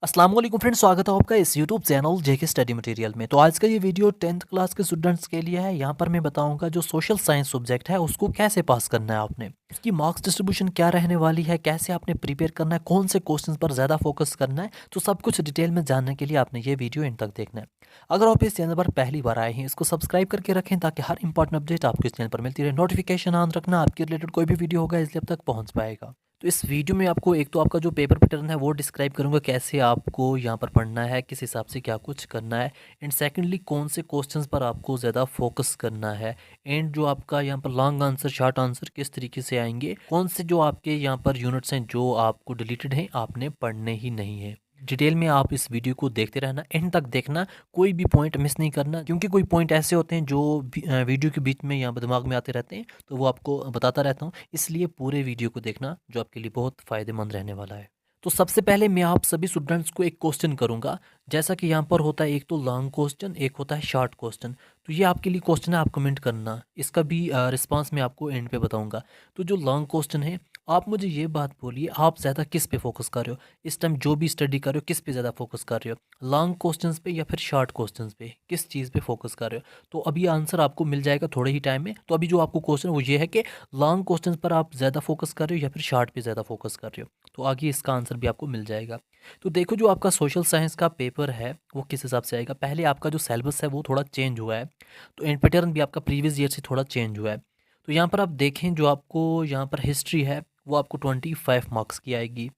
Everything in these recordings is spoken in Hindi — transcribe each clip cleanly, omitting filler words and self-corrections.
अस्सलाम वालेकुम फ्रेंड्स, स्वागत है आपका इस यूट्यूब चैनल जेके स्टडी मटेरियल में। तो आज का ये वीडियो 10th क्लास के स्टूडेंट्स के लिए है। यहाँ पर मैं बताऊंगा जो सोशल साइंस सब्जेक्ट है उसको कैसे पास करना है आपने, उसकी मार्क्स डिस्ट्रीब्यूशन क्या रहने वाली है, कैसे आपने प्रिपेयर करना है, कौन से क्वेश्चंस पर ज़्यादा फोकस करना है। तो सब कुछ डिटेल में जानने के लिए आपने ये वीडियो इन तक देखना है। अगर आप इस चैनल पर पहली बार आए हैं, इसको सब्सक्राइब करके रखें ताकि हर इंपॉर्टेंट अपडेट आपको इस चैनल पर मिलती रहे। नोटिफिकेशन ऑन रखना, आपके रिलेटेड कोई भी वीडियो होगा इसलिए अब तक पहुँच पाएगा। तो इस वीडियो में आपको एक तो आपका जो पेपर पैटर्न है वो डिस्क्राइब करूंगा, कैसे आपको यहाँ पर पढ़ना है, किस हिसाब से क्या कुछ करना है, एंड सेकंडली कौन से क्वेश्चंस पर आपको ज़्यादा फोकस करना है, एंड जो आपका यहाँ पर लॉन्ग आंसर शॉर्ट आंसर किस तरीके से आएंगे, कौन से जो आपके यहाँ पर यूनिट्स हैं जो आपको डिलीटेड हैं आपने पढ़ने ही नहीं है। डिटेल में आप इस वीडियो को देखते रहना, एंड तक देखना, कोई भी पॉइंट मिस नहीं करना, क्योंकि कोई पॉइंट ऐसे होते हैं जो वीडियो के बीच में यहाँ पर दिमाग में आते रहते हैं, तो वो आपको बताता रहता हूँ। इसलिए पूरे वीडियो को देखना जो आपके लिए बहुत फ़ायदेमंद रहने वाला है। तो सबसे पहले मैं आप सभी स्टूडेंट्स को एक क्वेश्चन करूंगा, जैसा कि यहाँ पर होता है एक तो लॉन्ग क्वेश्चन, एक होता है शॉर्ट क्वेश्चन। तो ये आपके लिए क्वेश्चन है, आप कमेंट करना, इसका भी रिस्पांस मैं आपको एंड पे बताऊंगा। तो जो लॉन्ग क्वेश्चन है, आप मुझे ये बात बोलिए, आप ज़्यादा किस पे फोकस कर रहे हो इस टाइम, जो भी स्टडी कर रहे हो किस पे ज़्यादा फोकस कर रहे हो, लॉन्ग क्वेश्चंस पे या फिर शॉर्ट क्वेश्चंस पे, किस चीज़ पे फोकस कर रहे हो। तो अभी आंसर आपको मिल जाएगा थोड़े ही टाइम में। तो अभी जो आपको क्वेश्चन वो ये है कि लॉन्ग क्वेश्चंस पर आप ज़्यादा फोकस कर रहे हो या फिर शॉर्ट पे ज़्यादा फोकस कर रहे हो। तो आगे इसका आंसर भी आपको मिल जाएगा। तो देखो, जो आपका सोशल साइंस का पेपर है वो किस हिसाब से आएगा। पहले आपका जो सिलेबस है वो थोड़ा चेंज हुआ है, तो एंड पैटर्न भी आपका प्रीवियस ईयर से थोड़ा चेंज हुआ है। तो यहाँ पर आप देखें, जो आपको यहाँ पर हिस्ट्री है वो आपको 25 मार्क्स की आएगी,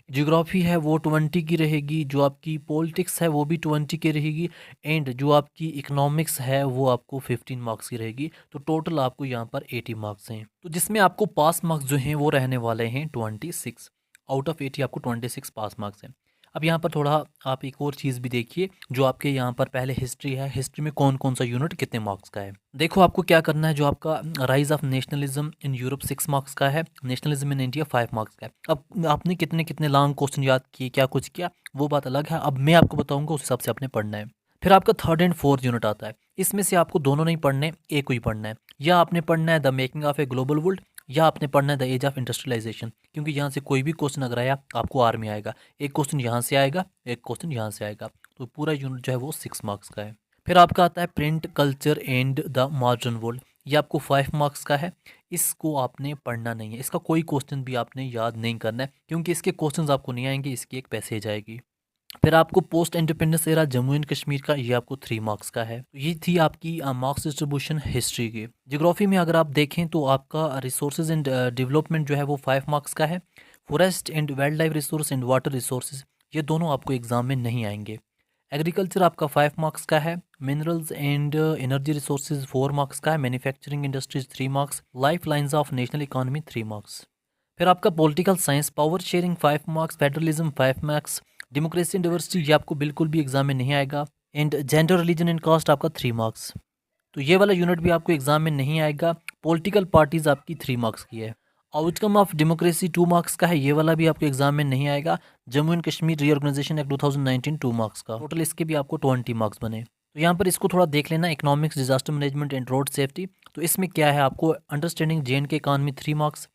ज्योग्राफी है वो 20 की रहेगी, जो आपकी पॉलिटिक्स है वो भी 20 की रहेगी, एंड जो आपकी इकोनॉमिक्स है वो आपको 15 मार्क्स की रहेगी। तो टोटल आपको यहाँ पर 80 मार्क्स हैं, तो जिसमें आपको पास मार्क्स जो हैं वो रहने वाले हैं 26। आउट ऑफ 80 आपको 26 पास मार्क्स हैं। अब यहाँ पर थोड़ा आप एक और चीज़ भी देखिए, जो आपके यहाँ पर पहले हिस्ट्री है, हिस्ट्री में कौन कौन सा यूनिट कितने मार्क्स का है। देखो, आपको क्या करना है, जो आपका rise of nationalism in Europe 6 marks का है, नेशनलिज्म इन इंडिया 5 मार्क्स का है। अब आपने कितने कितने लॉन्ग क्वेश्चन याद किए, क्या कुछ किया, वो बात अलग है। अब मैं आपको बताऊंगा, उस हिसाब से आपने पढ़ना है। फिर आपका थर्ड एंड फोर्थ यूनिट आता है, इसमें से आपको दोनों नहीं पढ़ने, एक को ही पढ़ना है। या आपने पढ़ना है the making of a global world, या आपने पढ़ना है द एज ऑफ इंडस्ट्रियलाइजेशन, क्योंकि यहाँ से कोई भी क्वेश्चन अगर आया आपको आर में आएगा, एक क्वेश्चन यहाँ से आएगा, एक क्वेश्चन यहाँ से आएगा। तो पूरा यूनिट जो है वो 6 मार्क्स का है। फिर आपका आता है print culture and the modern world, ये आपको 5 मार्क्स का है। इसको आपने पढ़ना नहीं है, इसका कोई क्वेश्चन भी आपने याद नहीं करना है, क्योंकि इसके क्वेश्चंस आपको नहीं आएंगे, इसकी एक पैसेज आएगी। फिर आपको post independence era Jammu and Kashmir का, ये आपको 3 मार्क्स का है। तो ये थी आपकी मार्क्स डिस्ट्रीब्यूशन हिस्ट्री की। ज्योग्राफी में अगर आप देखें तो आपका रिसोर्सेज एंड डेवलपमेंट जो है वो 5 मार्क्स का है। Forest and wild life resource and water resources, ये दोनों आपको एग्जाम में नहीं आएंगे। एग्रीकल्चर आपका 5 मार्क्स का है। Minerals and energy resources 4 marks का है। Manufacturing industries 3 marks. Life lines of national economy 3 marks. फिर आपका political science, power sharing 5 marks, federalism 5 marks, democracy and diversity ये आपको बिल्कुल भी एग्जाम में नहीं आएगा, and gender religion and caste आपका 3 मार्क्स। तो ये वाला यूनिट भी आपको एग्जाम में नहीं आएगा। पॉलिटिकल पार्टीज आपकी 3 मार्क्स की है। आउटकम ऑफ डेमोक्रेसी 2 मार्क्स का है, ये वाला भी आपको एग्जाम में नहीं आएगा। Jammu and Kashmir reorganisation act 2019 2 marks का, टोटल इसके भी आपको 20 मार्क्स बने। तो यहाँ पर इसको थोड़ा देख लेना, economics, disaster management and road safety. तो इसमें क्या है, आपको understanding J and K economy 3 marks,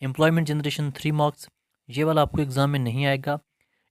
employment generation 3 marks, ये वाला आपको एग्जाम में नहीं आएगा।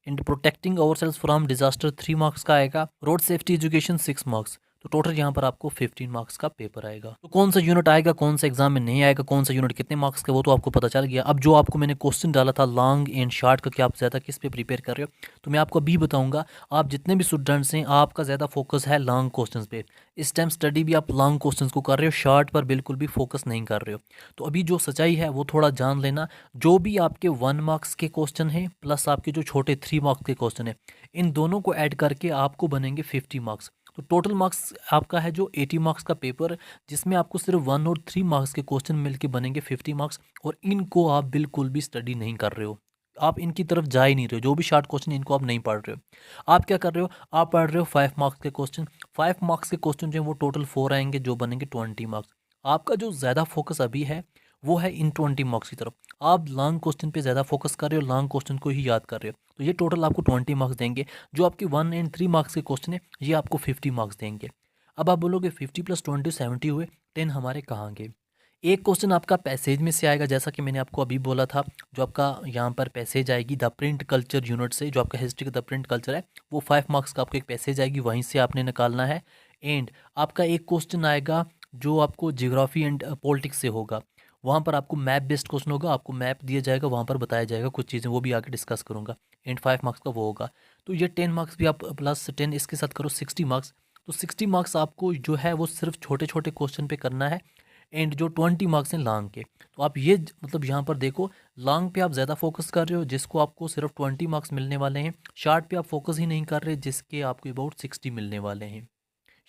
And protecting ourselves from disaster 3 marks का आएगा। Road safety education 6 marks. तो टोटल यहाँ पर आपको 15 मार्क्स का पेपर आएगा। तो कौन सा यूनिट आएगा, कौन सा एग्जाम में नहीं आएगा, कौन सा यूनिट कितने मार्क्स का, वो तो आपको पता चल गया। अब जो आपको मैंने क्वेश्चन डाला था लॉन्ग एंड शॉर्ट का, कि आप ज़्यादा किस पे प्रिपेयर कर रहे हो, तो मैं आपको अभी बताऊंगा। आप जितने भी स्टूडेंट्स हैं, आपका ज़्यादा फोकस है लॉन्ग क्वेश्चन पे। इस टाइम स्टडी भी आप लॉन्ग क्वेश्चन को कर रहे हो, शॉर्ट पर बिल्कुल भी फोकस नहीं कर रहे हो। तो अभी जो सच्चाई है वो थोड़ा जान लेना। जो भी आपके 1 मार्क्स के क्वेश्चन हैं प्लस आपके जो छोटे 3 मार्क्स के क्वेश्चन हैं, इन दोनों को ऐड करके आपको बनेंगे 50 मार्क्स। तो टोटल मार्क्स आपका है जो 80 मार्क्स का पेपर, जिसमें आपको सिर्फ 1 और 3 मार्क्स के क्वेश्चन मिलके बनेंगे 50 मार्क्स। और इनको आप बिल्कुल भी स्टडी नहीं कर रहे हो, आप इनकी तरफ जा ही नहीं रहे हो। जो भी शॉर्ट क्वेश्चन इनको आप नहीं पढ़ रहे हो। आप क्या कर रहे हो, आप पढ़ रहे हो 5 मार्क्स के क्वेश्चन। 5 मार्क्स के क्वेश्चन जो है वो टोटल 4 आएंगे, जो बनेंगे 20 मार्क्स। आपका जो ज़्यादा फोकस अभी है वो है इन 20 मार्क्स की तरफ। आप लॉन्ग क्वेश्चन पे ज़्यादा फोकस कर रहे हो, लॉन्ग क्वेश्चन को ही याद कर रहे हो। तो ये टोटल आपको 20 मार्क्स देंगे। जो आपके 1 एंड 3 मार्क्स के क्वेश्चन है, ये आपको 50 मार्क्स देंगे। अब आप बोलोगे 50 + 20 70 हुए, 10 हमारे कहाँ गए। एक क्वेश्चन आपका पैसेज में से आएगा, जैसा कि मैंने आपको अभी बोला था। जो आपका यहाँ पर पैसेज आएगी द प्रिंट कल्चर यूनिट से, जो आपका हिस्ट्री का द प्रिंट कल्चर है, वो 5 मार्क्स का आपको एक पैसेज आएगी, वहीं से आपने निकालना है। एंड आपका एक क्वेश्चन आएगा जो आपको जियोग्राफी एंड पॉलिटिक्स से होगा। वहाँ पर आपको मैप बेस्ड क्वेश्चन होगा, आपको मैप दिया जाएगा, वहाँ पर बताया जाएगा कुछ चीज़ें, वो भी आगे डिस्कस करूँगा। एंड 5 मार्क्स का वो होगा। तो ये 10 मार्क्स भी आप प्लस 10 इसके साथ करो 60 मार्क्स। तो 60 मार्क्स आपको जो है वो सिर्फ छोटे छोटे क्वेश्चन पे करना है। एंड जो 20 मार्क्स हैं लॉन्ग के, तो आप ये मतलब यहाँ पर देखो, लॉन्ग पे आप ज़्यादा फोकस कर रहे हो जिसको आपको सिर्फ 20 मार्क्स मिलने वाले हैं। शार्ट पे आप फोकस ही नहीं कर रहे जिसके आपको अबाउट 60 मिलने वाले हैं।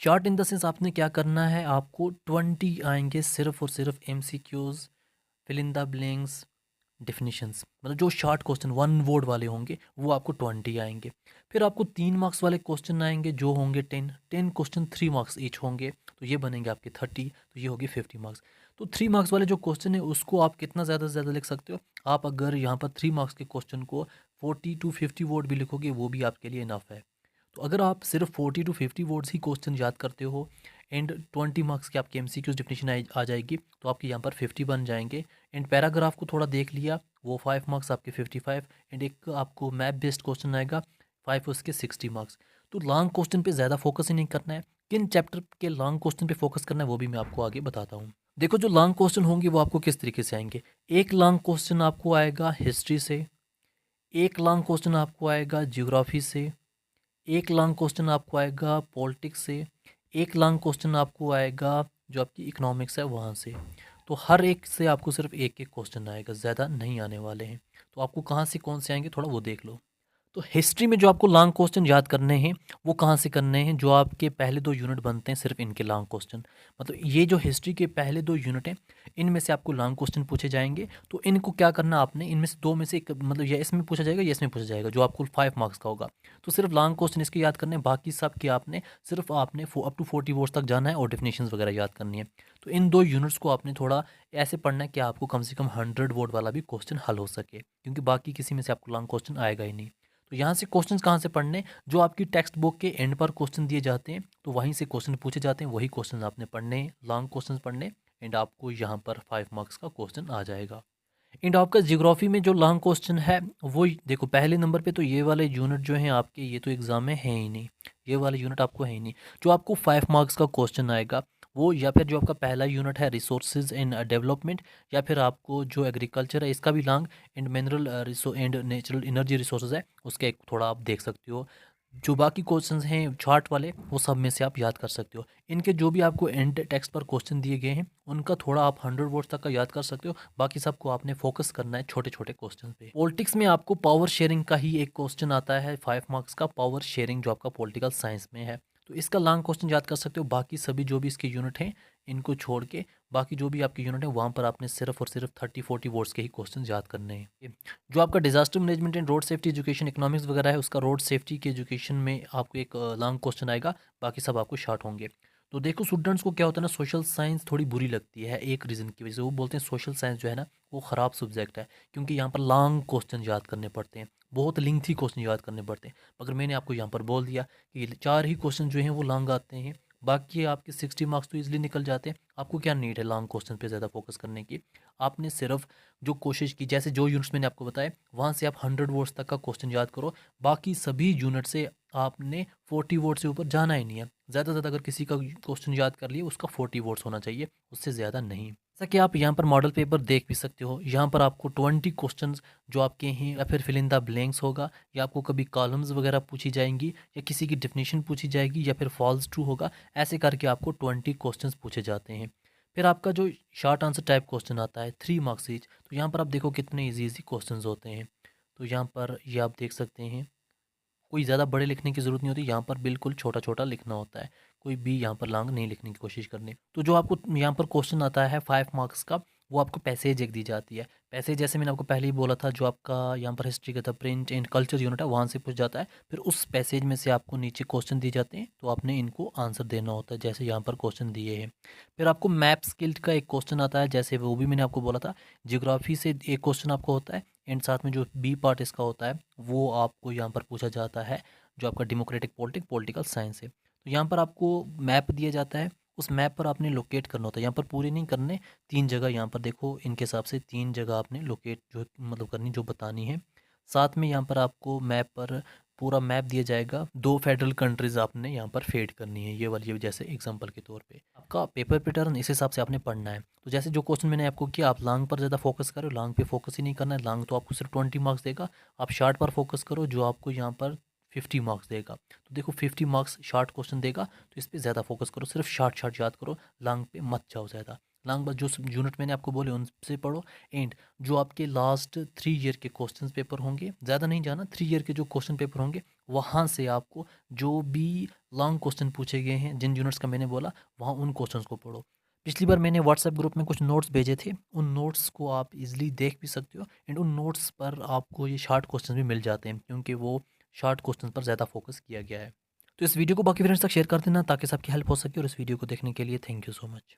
शॉर्ट इन द सेंस आपने क्या करना है, आपको 20 आएंगे सिर्फ और सिर्फ MCQs, fill in the blanks, definitions, मतलब जो शॉर्ट क्वेश्चन 1 वर्ड वाले होंगे वो आपको 20 आएंगे। फिर आपको 3 मार्क्स वाले क्वेश्चन आएंगे जो होंगे 10 क्वेश्चन 3 मार्क्स ईच होंगे, तो ये बनेंगे आपके 30, तो ये होगी 50 मार्क्स। तो 3 मार्क्स वाले जो क्वेश्चन है उसको आप कितना ज़्यादा से ज़्यादा लिख सकते हो, आप अगर यहाँ पर 3 मार्क्स के क्वेश्चन को 40 टू 50 वर्ड भी लिखोगे वो भी आपके लिए इनफ है। तो अगर आप सिर्फ 40 टू 50 वर्ड्स ही क्वेश्चन याद करते हो एंड 20 मार्क्स की आपकी एमसीक्यूज डेफिनेशन आ जाएगी, तो आपके यहाँ पर 50 बन जाएंगे। एंड पैराग्राफ को थोड़ा देख लिया, वो 5 मार्क्स आपके 55। एंड एक आपको मैप बेस्ड क्वेश्चन आएगा 5, उसके 60 मार्क्स। तो लॉन्ग क्वेश्चन पे ज़्यादा फोकस ही नहीं करना है। किन चैप्टर के लॉन्ग क्वेश्चन पे फोकस करना है वो भी मैं आपको आगे बताता हूँ। देखो जो लॉन्ग क्वेश्चन होंगे वो आपको किस तरीके से आएंगे। एक लॉन्ग क्वेश्चन आपको आएगा हिस्ट्री से, एक लॉन्ग क्वेश्चन आपको आएगा जियोग्राफी से, एक लॉन्ग क्वेश्चन आपको आएगा पॉलिटिक्स से, एक लॉन्ग क्वेश्चन आपको आएगा जो आपकी इकोनॉमिक्स है वहाँ से। तो हर एक से आपको सिर्फ एक एक क्वेश्चन आएगा, ज़्यादा नहीं आने वाले हैं। तो आपको कहाँ से कौन से आएंगे थोड़ा वो देख लो। तो हिस्ट्री में जो आपको लॉन्ग क्वेश्चन याद करने हैं वो कहाँ से करने हैं, जो आपके पहले 2 यूनिट बनते हैं सिर्फ इनके लॉन्ग क्वेश्चन, मतलब ये जो हिस्ट्री के पहले 2 यूनिट हैं इनमें से आपको लॉन्ग क्वेश्चन पूछे जाएंगे। तो इनको क्या करना आपने, इनमें से 2 में से एक, मतलब या इसमें पूछा जाएगा या इसमें पूछा जाएगा, जो आपको 5 मार्क्स का होगा। तो सिर्फ लॉन्ग क्वेश्चन इसके याद करने हैं, बाकी सब के आपने सिर्फ आपने अप टू 40 वर्ड्स तक जाना है और डेफिनेशंस वगैरह याद करनी है। तो इन 2 यूनिट्स को आपने थोड़ा ऐसे पढ़ना है कि आपको कम से कम 100 वर्ड वाला भी क्वेश्चन हल हो सके, क्योंकि बाकी किसी में से आपको लॉन्ग क्वेश्चन आएगा ही नहीं। तो यहाँ से क्वेश्चंस कहाँ से पढ़ने, जो आपकी टेक्स्ट बुक के एंड पर क्वेश्चन दिए जाते हैं तो वहीं से क्वेश्चन पूछे जाते हैं, वही क्वेश्चन आपने पढ़ने, लॉन्ग क्वेश्चन पढ़ने। एंड आपको यहाँ पर 5 मार्क्स का क्वेश्चन आ जाएगा। एंड आपका जियोग्राफी में जो लॉन्ग क्वेश्चन है वो देखो पहले नंबर पे तो ये वाले यूनिट जो हैं आपके, ये तो एग्जाम में है ही नहीं, ये वाले यूनिट आपको है ही नहीं। जो आपको 5 मार्क्स का क्वेश्चन आएगा वो, या फिर जो आपका पहला यूनिट है रिसोर्सेज एंड डेवलपमेंट, या फिर आपको जो एग्रीकल्चर है इसका भी long, and mineral and natural energy resources है उसका एक थोड़ा आप देख सकते हो। जो बाकी क्वेश्चंस हैं चार्ट वाले वो सब में से आप याद कर सकते हो। इनके जो भी आपको एंड टेक्स्ट पर क्वेश्चन दिए गए हैं उनका थोड़ा आप 100 वर्ड्स तक का याद कर सकते हो, बाकी सबको आपने फोकस करना है छोटे छोटे क्वेश्चन पे। पॉलिटिक्स में आपको पावर शेयरिंग का ही एक क्वेश्चन आता है 5 मार्क्स का, पावर शेयरिंग जो आपका पॉलिटिकल साइंस में है। तो इसका लॉन्ग क्वेश्चन याद कर सकते हो, बाकी सभी जो भी इसके यूनिट हैं इनको छोड़ के बाकी जो भी आपके यूनिट है वहाँ पर आपने सिर्फ और सिर्फ 30-40 वर्ड्स के ही क्वेश्चन याद करने हैं। जो आपका disaster management and road safety education economics वगैरह है उसका रोड सेफ्टी के एजुकेशन में आपको एक लॉन्ग क्वेश्चन आएगा, बाकी सब आपको शॉर्ट होंगे। तो देखो स्टूडेंट्स को क्या होता है ना, सोशल साइंस थोड़ी बुरी लगती है एक रीज़न की वजह से। वो बोलते हैं सोशल साइंस जो है ना वो ख़राब सब्जेक्ट है, क्योंकि यहाँ पर लॉन्ग क्वेश्चन याद करने पड़ते हैं, बहुत लेंथी क्वेश्चन याद करने पड़ते हैं। मगर मैंने आपको यहाँ पर बोल दिया कि 4 ही क्वेश्चन जो हैं वो लॉन्ग आते हैं, बाकी आपके 60 मार्क्स तो ईजिली निकल जाते हैं। आपको क्या नीड है लॉन्ग क्वेश्चन पे ज़्यादा फोकस करने की, आपने सिर्फ जो कोशिश की, जैसे जो यूनिट्स मैंने आपको बताए वहाँ से आप 100 वर्ड्स तक का क्वेश्चन याद करो, बाकी सभी यूनिट से आपने 40 वर्ड से ऊपर जाना ही नहीं है। ज़्यादा से ज़्यादा अगर किसी का क्वेश्चन याद कर लिए उसका 40 वर्ड्स होना चाहिए, उससे ज़्यादा नहीं। जैसा कि आप यहाँ पर मॉडल पेपर देख भी सकते हो, यहाँ पर आपको 20 क्वेश्चंस जो आपके हैं, या फिर फिल इन द ब्लैंक्स होगा, या आपको कभी कॉलम्स वगैरह पूछी जाएंगी, या किसी की डेफिनेशन पूछी जाएगी, या फिर फॉल्स ट्रू होगा, ऐसे करके आपको 20 क्वेश्चंस पूछे जाते हैं। फिर आपका जो शॉर्ट आंसर टाइप क्वेश्चन आता है 3 मार्क्स ईच, तो यहाँ पर आप देखो कितने ईजी ईजी क्वेश्चन होते हैं। तो यहाँ पर ये आप देख सकते हैं, कोई ज़्यादा बड़े लिखने की ज़रूरत नहीं होती, यहाँ पर बिल्कुल छोटा छोटा लिखना होता है, कोई भी यहाँ पर लॉन्ग नहीं लिखने की कोशिश करनी। तो जो आपको यहाँ पर क्वेश्चन आता है 5 मार्क्स का, वो आपको पैसेज एक दी जाती है। पैसेज जैसे मैंने आपको पहले ही बोला था, जो आपका यहाँ पर हिस्ट्री का था प्रिंट एंड कल्चर यूनिट है वहाँ से पूछ जाता है। फिर उस पैसेज में से आपको नीचे क्वेश्चन दिए जाते हैं, तो आपने इनको आंसर देना होता है जैसे यहाँ पर क्वेश्चन दिए हैं। फिर आपको मैप स्किल का एक क्वेश्चन आता है, जैसे वो भी मैंने आपको बोला था। जियोग्राफी से एक क्वेश्चन आपको होता है, एंड साथ में जो बी पार्ट इसका होता है वो आपको यहाँ पर पूछा जाता है, जो आपका डेमोक्रेटिक पॉलिटिकल साइंस है। तो यहाँ पर आपको मैप दिया जाता है उस मैप पर आपने लोकेट करना होता है। यहाँ पर पूरे नहीं करने, 3 जगह यहाँ पर देखो, इनके हिसाब से 3 जगह आपने लोकेट जो मतलब करनी, जो बतानी है। साथ में यहाँ पर आपको मैप पर पूरा मैप दिया जाएगा, 2 फेडरल कंट्रीज़ आपने यहाँ पर फेड करनी है, ये वाली जैसे एग्जांपल के तौर पे। आपका पेपर पैटर्न इस हिसाब से आपने पढ़ना है। तो जैसे जो क्वेश्चन मैंने आपको किया, आप लॉन्ग पर ज़्यादा फोकस करो, लॉन्ग पे फोकस ही नहीं करना है, लॉन्ग तो आपको सिर्फ 20 मार्क्स देगा। आप शार्ट पर फोकस करो जो आपको यहाँ पर 50 मार्क्स देगा। तो देखो 50 मार्क्स शार्ट क्वेश्चन देगा, तो इस पे ज़्यादा फोकस करो, सिर्फ शार्ट शार्ट याद करो, लॉन्ग पे मत जाओ ज़्यादा। लॉन्ग बस जो यूनिट मैंने आपको बोले उनसे पढ़ो। एंड जो आपके लास्ट 3 ईयर के क्वेश्चन पेपर होंगे, ज़्यादा नहीं जाना, 3 ईयर के जो क्वेश्चन पेपर होंगे वहाँ से आपको जो भी लॉन्ग क्वेश्चन पूछे गए हैं जिन यूनिट्स का मैंने बोला, वहाँ उन क्वेश्चंस को पढ़ो। पिछली बार मैंने व्हाट्सएप ग्रुप में कुछ नोट्स भेजे थे, उन नोट्स को आप इजीली देख भी सकते हो। एंड उन नोट्स पर आपको ये शार्ट क्वेश्चन भी मिल जाते हैं, क्योंकि वो शार्ट क्वेश्चन पर ज़्यादा फोकस किया गया है। तो इस वीडियो को बाकी फ्रेंड्स तक शेयर कर देना ताकि सबकी हेल्प हो सके, और इस वीडियो को देखने के लिए थैंक यू सो मच।